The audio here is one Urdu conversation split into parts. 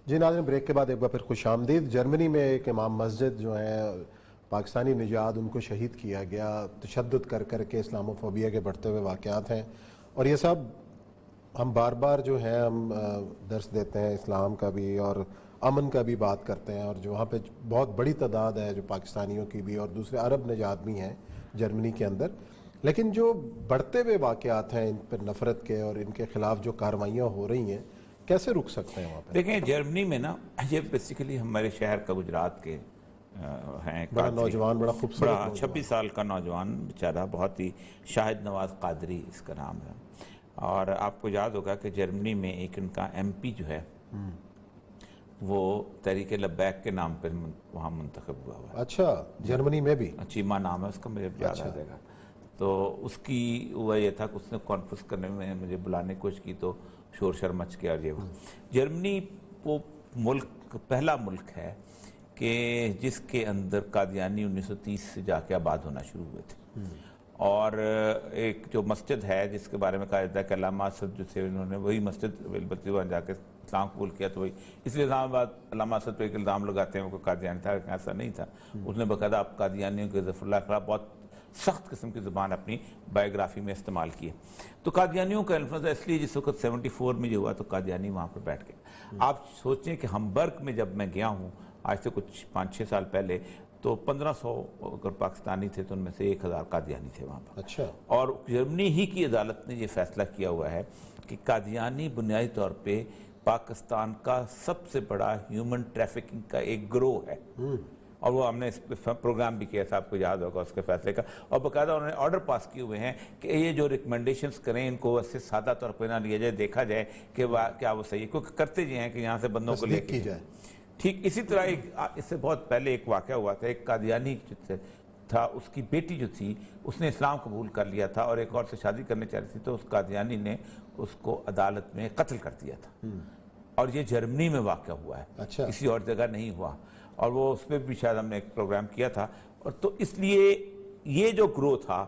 جی ناظرین، بریک کے بعد ایک بار پھر خوش آمدید۔ جرمنی میں ایک امام مسجد جو ہیں پاکستانی نژاد، ان کو شہید کیا گیا تشدد کر کے۔ اسلام و فوبیا کے بڑھتے ہوئے واقعات ہیں، اور یہ سب ہم بار بار جو ہیں ہم درس دیتے ہیں اسلام کا بھی اور امن کا بھی بات کرتے ہیں، اور جو وہاں پہ بہت بڑی تعداد ہے جو پاکستانیوں کی بھی اور دوسرے عرب نژاد بھی ہیں جرمنی کے اندر، لیکن جو بڑھتے ہوئے واقعات ہیں ان پر نفرت کے اور ان کے خلاف جو کارروائیاں ہو رہی ہیں، کیسے رک سکتے ہیں وہاں پہ؟ دیکھیں جرمنی میں نا، یہ بیسیکلی ہمارے شہر کا گجرات کے ہیں، بڑا نوجوان، بڑا خوبصورت 26 سال کا نوجوان بیچارہ، بہت ہی شاہد نواز قادری اس کا نام ہے۔ اور آپ کو یاد ہوگا کہ جرمنی میں ایک ان کا ایم پی جو ہے وہ تحریک لبیک کے نام پر وہاں منتخب ہوا ہے۔ اچھا، جرمنی میں بھی؟ چیما نام ہے اس کا، مجھے یاد آ جائے گا۔ تو اس کی وہ یہ تھا کہ اس نے کانفرنس کرنے میں مجھے بلانے کی کوشش کی تو شور شر مچ گیا۔ یہ جرمنی وہ ملک پہلا ملک ہے کہ جس کے اندر قادیانی 1930 سے جا کے آباد ہونا شروع ہوئے تھے، اور ایک جو مسجد ہے جس کے بارے میں کہا جاتا ہے کہ علامہ اسد جو تھے انہوں نے وہی مسجد اویلیبل وہاں جا کے اسلام قبول کیا، تو وہی اس لیے اسلام آباد علامہ اسد پہ ایک الزام لگاتے ہیں وہ قادیانی تھا، ایسا نہیں تھا۔ اس نے باقاعدہ آپ قادیانیوں کے ظفر اللہ خلاف بہت سخت قسم کی زبان اپنی بایوگرافی میں استعمال کی ہے۔ تو قادیانیوں کا انفلوئنس اس لیے جس وقت 74 میں جو ہوا تو قادیانی وہاں پر بیٹھ گئے۔ آپ سوچیں کہ ہمبرگ میں جب میں گیا ہوں آج سے کچھ 5-6 سال پہلے، تو 1500 اگر پاکستانی تھے تو ان میں سے 1000 قادیانی تھے وہاں پر۔ اچھا۔ اور جرمنی ہی کی عدالت نے یہ فیصلہ کیا ہوا ہے کہ قادیانی بنیادی طور پہ پاکستان کا سب سے بڑا ہیومن ٹریفکنگ کا ایک گروہ ہے، اور وہ ہم نے اس پہ پروگرام بھی کیا تھا، آپ کو یاد ہوگا اس کے فیصلے کا، اور باقاعدہ انہوں نے آرڈر پاس کیے ہوئے ہیں کہ یہ جو ریکمنڈیشنز کریں ان کو ایسے سادہ طور پہ نہ لیا جائے، دیکھا جائے کہ کیا وہ صحیح ہے، کیونکہ کرتے جی ہیں کہ یہاں سے بندوں کو لے کے جائے۔ ٹھیک اسی طرح اس سے بہت پہلے ایک واقعہ ہوا تھا، ایک قادیانی تھا، اس کی بیٹی جو تھی اس نے اسلام قبول کر لیا تھا اور ایک اور سے شادی کرنے چاہ رہی تھی، تو اس قادیانی نے اس کو عدالت میں قتل کر دیا تھا، اور یہ جرمنی میں واقع ہوا ہے، کسی اور جگہ نہیں ہوا۔ اور وہ اس پہ بھی شاید ہم نے ایک پروگرام کیا تھا۔ اور تو اس لیے یہ جو گروہ تھا،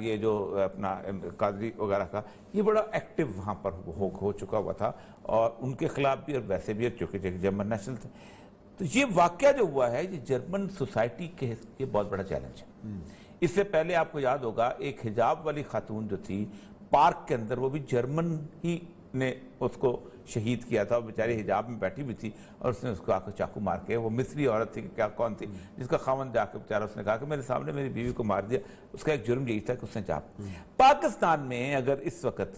یہ جو اپنا قادری وغیرہ کا، یہ بڑا ایکٹیو وہاں پر ہو چکا ہوا تھا، اور ان کے خلاف بھی اور ویسے بھی، چونکہ جرمن نیشنل تھے۔ تو یہ واقعہ جو ہوا ہے یہ جرمن سوسائٹی کے یہ بہت بڑا چیلنج ہے۔ اس سے پہلے آپ کو یاد ہوگا ایک حجاب والی خاتون جو تھی پارک کے اندر، وہ بھی جرمن ہی نے اس کو شہید کیا تھا، وہ بیچاری حجاب میں بیٹھی ہوئی تھی اور اس نے اس کو آ کے چاقو مار کے، وہ مصری عورت تھی کہ کیا کون تھی، جس کا خاوند جا کے بیچارہ اس نے کہا کہ میرے سامنے میری بیوی کو مار دیا۔ اس کا ایک جرم یہی تھا کہ اس نے پاکستان میں اگر اس وقت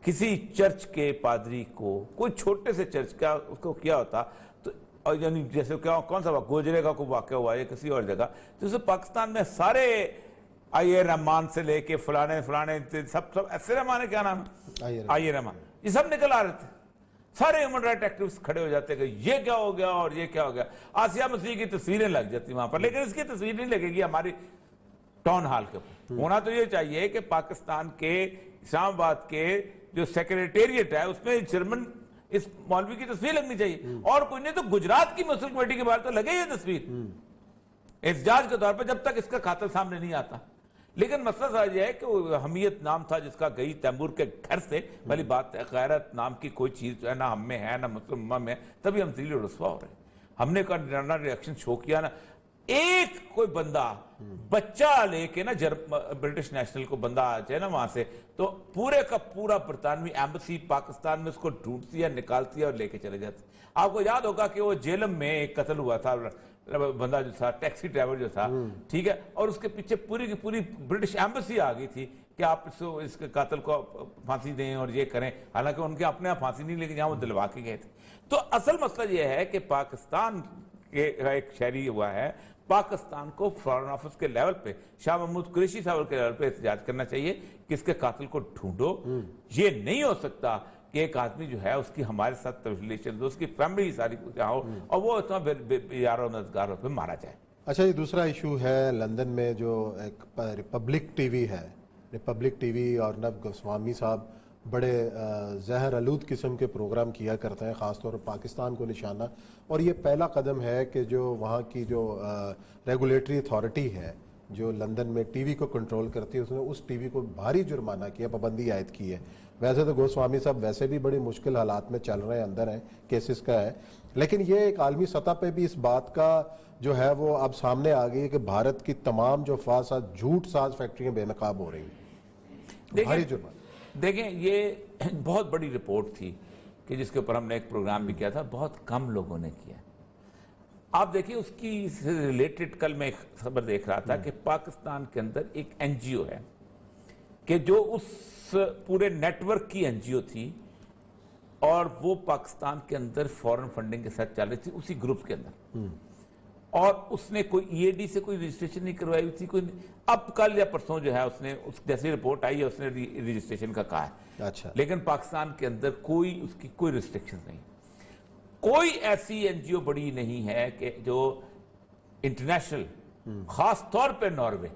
کسی چرچ کے پادری کو، کوئی چھوٹے سے چرچ کا اس کو کیا ہوتا تو، اور یعنی جیسے کون سا گوجرے کا کوئی واقعہ ہوا ہے کسی اور جگہ، تو اسے پاکستان میں سارے آئی رحمان سے لے کے فلانے سب ایسے رحمان ہے، کیا نام ہے، آئی رحمان، یہ سب نکل آ رہے تھے، سارے ہیومن رائٹ ایکٹیوسٹ کھڑے ہو جاتے کہ یہ کیا ہو گیا اور یہ کیا ہو گیا۔ آسیہ مسیح کی تصویریں لگ جاتی وہاں پر، لیکن اس کی تصویر نہیں لگے گی ہماری ٹاؤن ہال کے اوپر۔ ہونا تو یہ چاہیے کہ پاکستان کے اسلام آباد کے جو سیکریٹریٹ ہے اس میں جرمن اس مولوی کی تصویر لگنی چاہیے، اور کوئی نہیں تو گجرات کی مسلم کمیٹی کے بارے تو لگے یہ تصویر احتجاج کے طور پہ، جب تک اس کا قاتل سامنے نہیں آتا۔ لیکن مسئلہ سمجھ ہے کہ وہ حمیت نام تھا جس کا گئی تیمور کے گھر سے، والی بات ہے، غیرت نام کی کوئی چیز جو ہے نہ ہم میں ہے نہ مسلم امہ میں، تبھی ہم ذلیل و رسوا ہو رہے ہیں۔ ہم نے نہ ریاکشن شو کیا، نہ ایک کوئی بندہ بچہ لے کے نا برٹش نیشنل کو بندہ آ جائے نا وہاں سے، تو پورے کا پورا برطانوی ایمبسی پاکستان میں اس کو ڈھونڈتی ہے، نکالتی ہے اور لے کے چلے جاتی۔ آپ کو یاد ہوگا کہ وہ جیلم میں ایک قتل ہوا تھا، بندہ جو تھا ٹیکسی ڈرائیور جو تھا، ٹھیک ہے، اور اس کے پیچھے پوری کی پوری برٹش ایمبسی آ گئی تھی کہ آپ اس کے قاتل کو پھانسی دیں اور یہ کریں، حالانکہ ان کے اپنے آپ پھانسی نہیں، لیکن جہاں وہ دلوا کے گئے تھے۔ تو اصل مسئلہ یہ ہے کہ پاکستان کے ایک شہری ہوا ہے، پاکستان کو فارن آفس کے لیول پہ، شاہ محمود قریشی صاحب کے لیول پہ احتجاج کرنا چاہیے کہ اس کے قاتل کو ڈھونڈو۔ یہ نہیں ہو سکتا کہ ایک آدمی جو ہے اس کی ہمارے ساتھ ریلیشن، اس کی فیملی ساری ہو اور وہ اتنا یارو مددگار ہو پہ مارا جائے۔ اچھا، یہ دوسرا ایشو ہے لندن میں جو ایک ریپبلک ٹی وی ہے، ریپبلک ٹی وی، اور نب گوسوامی صاحب بڑے زہر آلود قسم کے پروگرام کیا کرتے ہیں، خاص طور پر پاکستان کو نشانہ، اور یہ پہلا قدم ہے کہ جو وہاں کی جو ریگولیٹری اتھارٹی ہے جو لندن میں ٹی وی کو کنٹرول کرتی ہے، اس نے اس ٹی وی کو بھاری جرمانہ کیا، پابندی عائد کی ہے. ویسے تو گوسوامی صاحب ویسے بھی بڑی مشکل حالات میں چل رہے ہیں، اندر ہیں، کیسز کا ہے، لیکن یہ ایک عالمی سطح پہ بھی اس بات کا جو ہے وہ اب سامنے آ گئی ہے کہ بھارت کی تمام جو فاسد جھوٹ ساز فیکٹریاں بے نقاب ہو رہی ہیں. بھاری جرمانہ. دیکھیں یہ بہت بڑی رپورٹ تھی کہ جس کے اوپر ہم نے ایک پروگرام بھی کیا تھا، بہت کم لوگوں نے کیا. آپ دیکھیں اس کی ریلیٹڈ کل میں ایک خبر دیکھ رہا تھا کہ پاکستان کے اندر ایک این جی او ہے کہ جو اس پورے نیٹ ورک کی این جی او تھی، اور وہ پاکستان کے اندر فورن فنڈنگ کے ساتھ چل رہی تھی اسی گروپ کے اندر، اور اس نے کوئی ای اے ڈی سے کوئی رجسٹریشن نہیں کروائی ہوئی تھی. کوئی اب کل یا پرسوں جو ہے اس نے جیسی رپورٹ آئی ہے اس نے رجسٹریشن کا کہا ہے. اچھا. لیکن پاکستان کے اندر کوئی اس کی کوئی ریسٹرکشن نہیں. کوئی ایسی این جی او بڑی نہیں ہے کہ جو انٹرنیشنل، خاص طور پہ ناروے،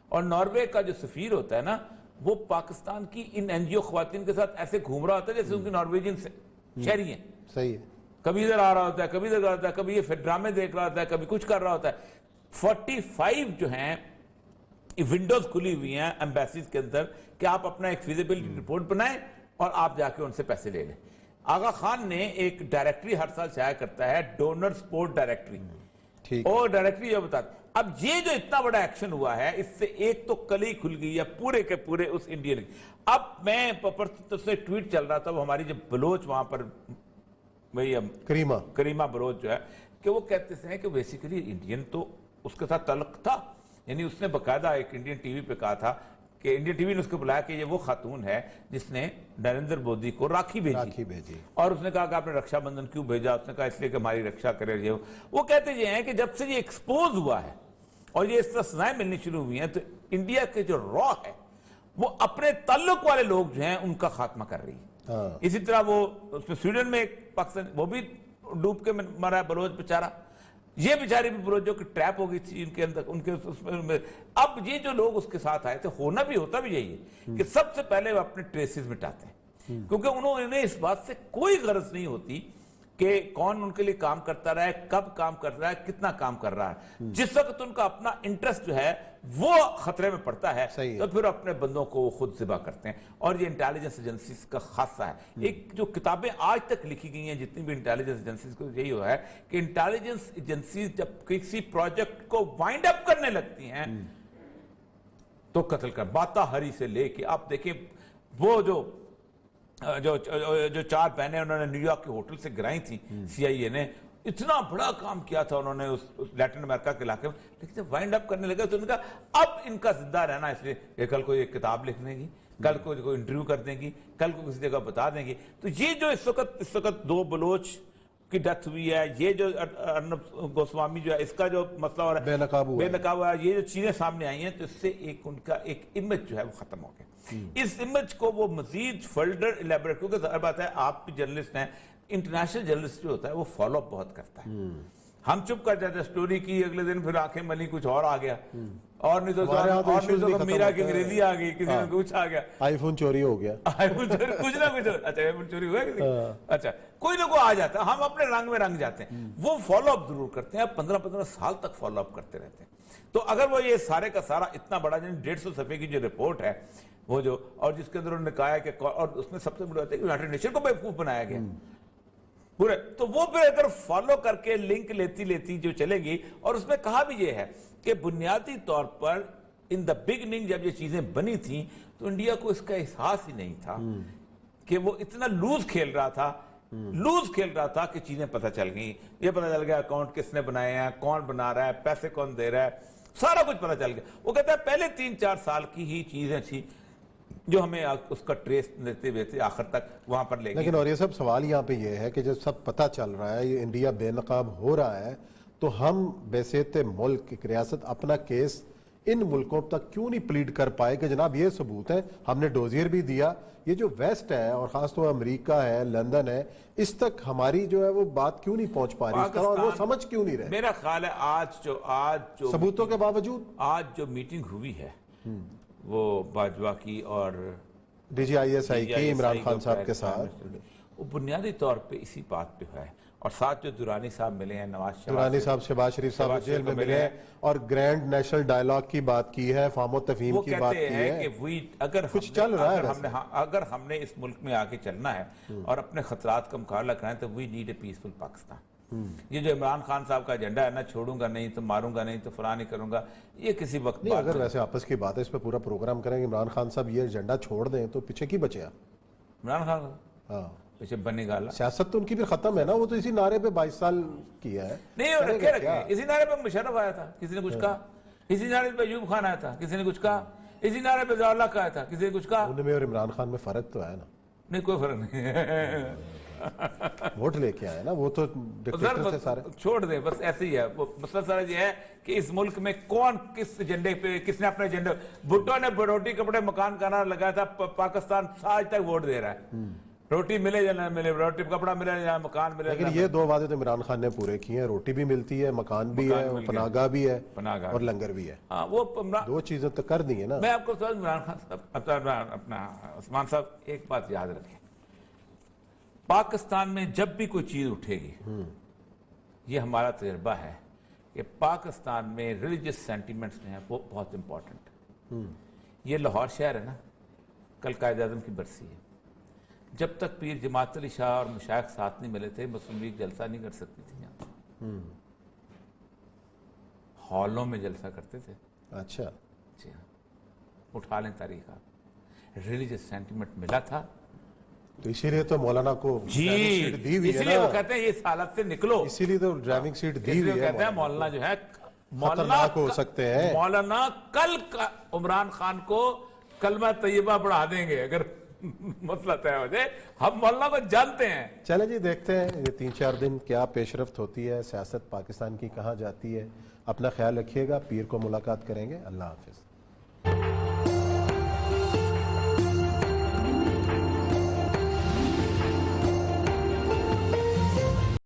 اور ناروے کا جو سفیر ہوتا ہے نا وہ پاکستان کی ان این جی او خواتین کے ساتھ ایسے گھوم رہا ہوتا ہے جیسے ان کی نارویجین شہری ہیں. صحیح ہے. کبھی ادھر آ رہا ہوتا ہے، کبھی ادھر آ رہا ہوتا ہے، کبھی یہ پھر ڈرامے دیکھ رہا ہوتا ہے، کبھی کچھ کر رہا ہوتا ہے. 45 جو ہیں ونڈوز کھلی ہوئی ہیں ایمبیسیز کے اندر کہ آپ اپنا ایک فیزیبلٹی رپورٹ بنائیں اور آپ جا کے ان سے پیسے لے لیں. آغا خان نے ایک ڈائریکٹری ہر سال شائع کرتا ہے، ڈونر سپورٹ ڈائریکٹری، اور ڈائریکٹری جو بتاتا. اب یہ جو اتنا بڑا ایکشن ہوا ہے اس سے ایک تو کلی کھل گئی ہے پورے کے پورے اس انڈین. اب میں سے ٹویٹ چل رہا تھا، وہ ہماری جو بلوچ وہاں پر کریمہ بلوچ جو ہے، کہ وہ کہتے ہیں کہ بیسیکلی انڈین تو اس کے ساتھ تعلق تھا. یعنی اس نے باقاعدہ ایک انڈین ٹی وی پہ کہا تھا کہ انڈین ٹی وی نے اس کو بلایا کہ یہ وہ خاتون ہے جس نے نریندر مودی کو راکھی بھیجی، اور اس نے کہا کہ آپ نے رکشا بندھن کیوں بھیجا؟ اس نے کہا اس لیے کہ ہماری رکشا کرے. وہ کہتے یہ ہیں کہ جب سے یہ ایکسپوز ہوا ہے اور یہ اس طرح سزائیں ملنی شروع ہوئی ہیں تو انڈیا کے جو را ہے وہ اپنے تعلق والے لوگ جو ہیں ان کا خاتمہ کر رہی ہے. اسی طرح وہ اس میں سویڈن میں ایک پاکستان وہ بھی ڈوب کے مرا ہے، بلوچ بیچارہ. یہ بیچاری بھی بلوچوں کی ٹریپ ہو گئی تھی ان کے اندر، ان کے اس میں. اب یہ جو لوگ اس کے ساتھ آئے تھے، ہوتا بھی یہی ہے کہ سب سے پہلے وہ اپنے ٹریسز مٹاتے ہیں، کیونکہ انہیں اس بات سے کوئی غرض نہیں ہوتی کہ کون ان کے لیے کام کرتا رہا ہے، کب کام کر رہا ہے، کتنا کام کر رہا ہے. جس وقت ان کا اپنا انٹرسٹ جو ہے وہ خطرے میں پڑتا ہے تو پھر اپنے بندوں کو خود ذبح کرتے ہیں. اور یہ انٹیلیجنس ایجنسیز کا خاصہ ہے. ایک جو کتابیں آج تک لکھی گئی ہیں جتنی بھی انٹیلیجنس ایجنسیز کو، یہی ہوا ہے کہ انٹیلیجنس ایجنسیز جب کسی پروجیکٹ کو وائنڈ اپ کرنے لگتی ہیں تو قتل کر. باتا ہری سے لے کے آپ دیکھیں وہ جو 4 بہنیں انہوں نے نیو یارک کے ہوٹل سے گرائی تھیں، سی آئی اے نے اتنا بڑا کام کیا تھا انہوں نے اس لیٹن امریکہ کے علاقے میں، لیکن جب وائنڈ اپ کرنے لگا تو انہوں نے کہا اب ان کا زندہ رہنا اس لیے کہ کل کوئی ایک کتاب لکھ دیں گی، کل کوئی انٹرویو کر دیں گی، کل کو کسی جگہ بتا دیں گی. تو یہ جو اس وقت 2 بلوچ کی ڈیتھ ہوئی ہے، یہ جو ارنب گوسوامی جو ہے اس کا جو مسئلہ ہو رہا ہے بے نقاب ہوا ہے، یہ جو چیزیں سامنے آئی ہیں تو اس سے ایک ان کا ایک امیج جو ہے وہ ختم ہو گیا. اس امیج کو وہ مزید فلڈر الیبریٹ، کیونکہ ظاہر بات ہے آپ بھی جرنلسٹ ہیں، انٹرنیشنل جرنلسٹ جو ہوتا ہے وہ فالو اپ بہت کرتا ہے. ہم چپ کر جاتے ہیں، سٹوری کی، اگلے دن پھر آنکھیں ملی کچھ اور آ گیا، اور نہیں تو میرا کی انگریزی آ گئی، کسی نے کچھ آ گیا، آئی فون چوری ہو گیا، کچھ نہ کچھ. اچھا آئی فون چوری ہوا کسی، اچھا کوئی نہ کوئی آ جاتا ہے. ہم اپنے رنگ میں رنگ جاتے ہیں. وہ فالو اپ ضرور کرتے ہیں، 15 سال تک فالو اپ کرتے رہتے ہیں. تو اگر وہ یہ سارے کا سارا اتنا بڑا 150 صفحے کی جو رپورٹ ہے وہ جو، اور جس کے اندر انہوں نے کہا ہے کہ، اور اس میں سب سے بڑی بات ہے کہ یونائیٹڈ نیشن کو بیوقوف بنایا گیا پورے. تو وہ پھر اگر فالو کر کے لنک لیتی جو چلے گی. اور اس میں کہا بھی یہ ہے کہ بنیادی طور پر ان دا بگننگ جب یہ چیزیں بنی تھیں تو انڈیا کو اس کا احساس ہی نہیں تھا کہ وہ اتنا لوز کھیل رہا تھا کہ چیزیں پتہ چل گئیں. یہ پتہ چل گیا اکاؤنٹ کس نے بنائے ہیں، کون بنا رہا ہے، پیسے کون دے رہا ہے، سارا کچھ پتہ چل گیا. وہ کہتا ہے پہلے 3-4 سال کی ہی چیزیں تھیں جو ہمیں اس کا ٹریس دیتے ہوئے تھے آخر تک وہاں پر لے گئے. لیکن اور یہ سب سوال یہاں پہ یہ ہے کہ جب سب پتہ چل رہا ہے، یہ انڈیا بے نقاب ہو رہا ہے، تو ہم بیسیت ملک ایک ریاست اپنا کیس ان ملکوں تک کیوں نہیں پلیڈ کر پائے کہ جناب یہ ثبوت ہے، ہم نے ڈوزیر بھی دیا. یہ جو ویسٹ ہے اور خاص طور امریکہ ہے، لندن ہے، اس تک ہماری جو ہے وہ بات کیوں نہیں پہنچ پا رہی اس طرح، اور وہ سمجھ کیوں نہیں رہے؟ میرا خیال ہے آج جو ثبوتوں کے باوجود آج جو میٹنگ ہوئی ہے وہ باجوہ کی اور D G I S I کی عمران خان صاحب کے ساتھ، وہ بنیادی طور پہ اسی بات پہ ہے. اور ساتھ جو درانی صاحب ملے ہیں، نواز درانی صاحب، شہباز شریف صاحب جیل میں ملے ہیں اور گرینڈ نیشنل ڈائیلاگ کی بات کی ہے، فہم و تفہیم وہ کی بات کہتے کی ہیں ہے، کہ کچھ چل رہا ہے اگر ہم نے اس ملک میں آگے چلنا ہے اور اپنے خطرات کا مقابلہ کرنا ہے تو we need a peaceful Pakistan. یہ جو عمران خان صاحب کا ایجنڈا ہے نا، چھوڑوں گا نہیں تو ماروں گا نہیں تو فلاں نہیں کروں گا، یہ کسی وقت نہیں، اگر ویسے آپس کی بات ہے اس پہ پورا پروگرام کریں کہ عمران خان صاحب یہ ایجنڈا چھوڑ دیں تو پیچھے کی بچے آپ؟ عمران خان ہاں، پیچھے بنی گالا سیاست تو ان کی پھر ختم ہے نا، وہ تو اسی نعرے پہ 22 سال کیا ہے۔ نہیں، اور رکھے اسی نعرے پہ مشرف آیا تھا، کسی نے کچھ کہا، اسی نعرے پہ ایوب خان آیا تھا، کسی نے کچھ کہا، اسی نعرے پہ ضیاء اللہ کا آیا تھا، کسی نے کچھ کہا۔ ان میں اور عمران خان میں فرق تو ہے نا؟ نہیں، کوئی فرق نہیں ہے، ووٹ لے کے آئے نا، وہ تو ڈکٹیٹر تھے سارے۔ چھوڑ دیں، بس ایسے ہی ہے۔ وہ مسئلہ سارا یہ ہے کہ اس ملک میں کون کس ایجنڈے پہ، کس نے اپنے ایجنڈے، بھٹو نے روٹی کپڑے مکان کا نعرہ لگایا تھا، پاکستان آج تک ووٹ دے رہا ہے، روٹی ملے یا نہ ملے، روٹی کپڑا ملے یا مکان ملے۔ لیکن یہ دو وعدے تو عمران خان نے پورے کیے ہیں، روٹی بھی ملتی ہے، مکان بھی ہے، پناہ گاہ بھی ہے اور لنگر بھی ہے، ہاں وہ دو چیزیں تو کر دی ہیں نا۔ میں آپ کو عمران خان صاحب، اپنا عثمان صاحب، ایک بات یاد رکھیں، پاکستان میں جب بھی کوئی چیز اٹھے گی، یہ ہمارا تجربہ ہے کہ پاکستان میں ریلیجس سینٹیمنٹس جو ہیں وہ بہت امپورٹنٹ۔ یہ لاہور شہر ہے نا، کل قائد اعظم کی برسی ہے، جب تک پیر جماعت علی شاہ اور مشائخ ساتھ نہیں ملے تھے، مسلم لیگ جلسہ نہیں کر سکتی تھی یہاں، ہالوں میں جلسہ کرتے تھے۔ اچھا، جی ہاں، اٹھا لیں تاریخ آپ، ریلیجس سینٹیمنٹ ملا تھا، تو اسی لیے تو مولانا کو ڈرائیونگ سیٹ دی ہوئی اسی ہے لیے وہ نا، کہتے ہیں اس حالت سے نکلو، اسی لیے تو ڈرائیونگ سیٹ دی اس لیے ہوئی ہے۔ کہتے ہیں مولانا جو ہے خطرناک ہو سکتے ہیں، مولانا کل عمران خان کو کلمہ طیبہ پڑھا دیں گے اگر مسئلہ طے ہو جائے، ہم مولانا کو جانتے ہیں۔ چلیں جی، دیکھتے ہیں یہ 3-4 دن کیا پیش رفت ہوتی ہے، سیاست پاکستان کی کہاں جاتی ہے۔ اپنا خیال رکھیے گا، پیر کو ملاقات کریں گے، اللہ حافظ۔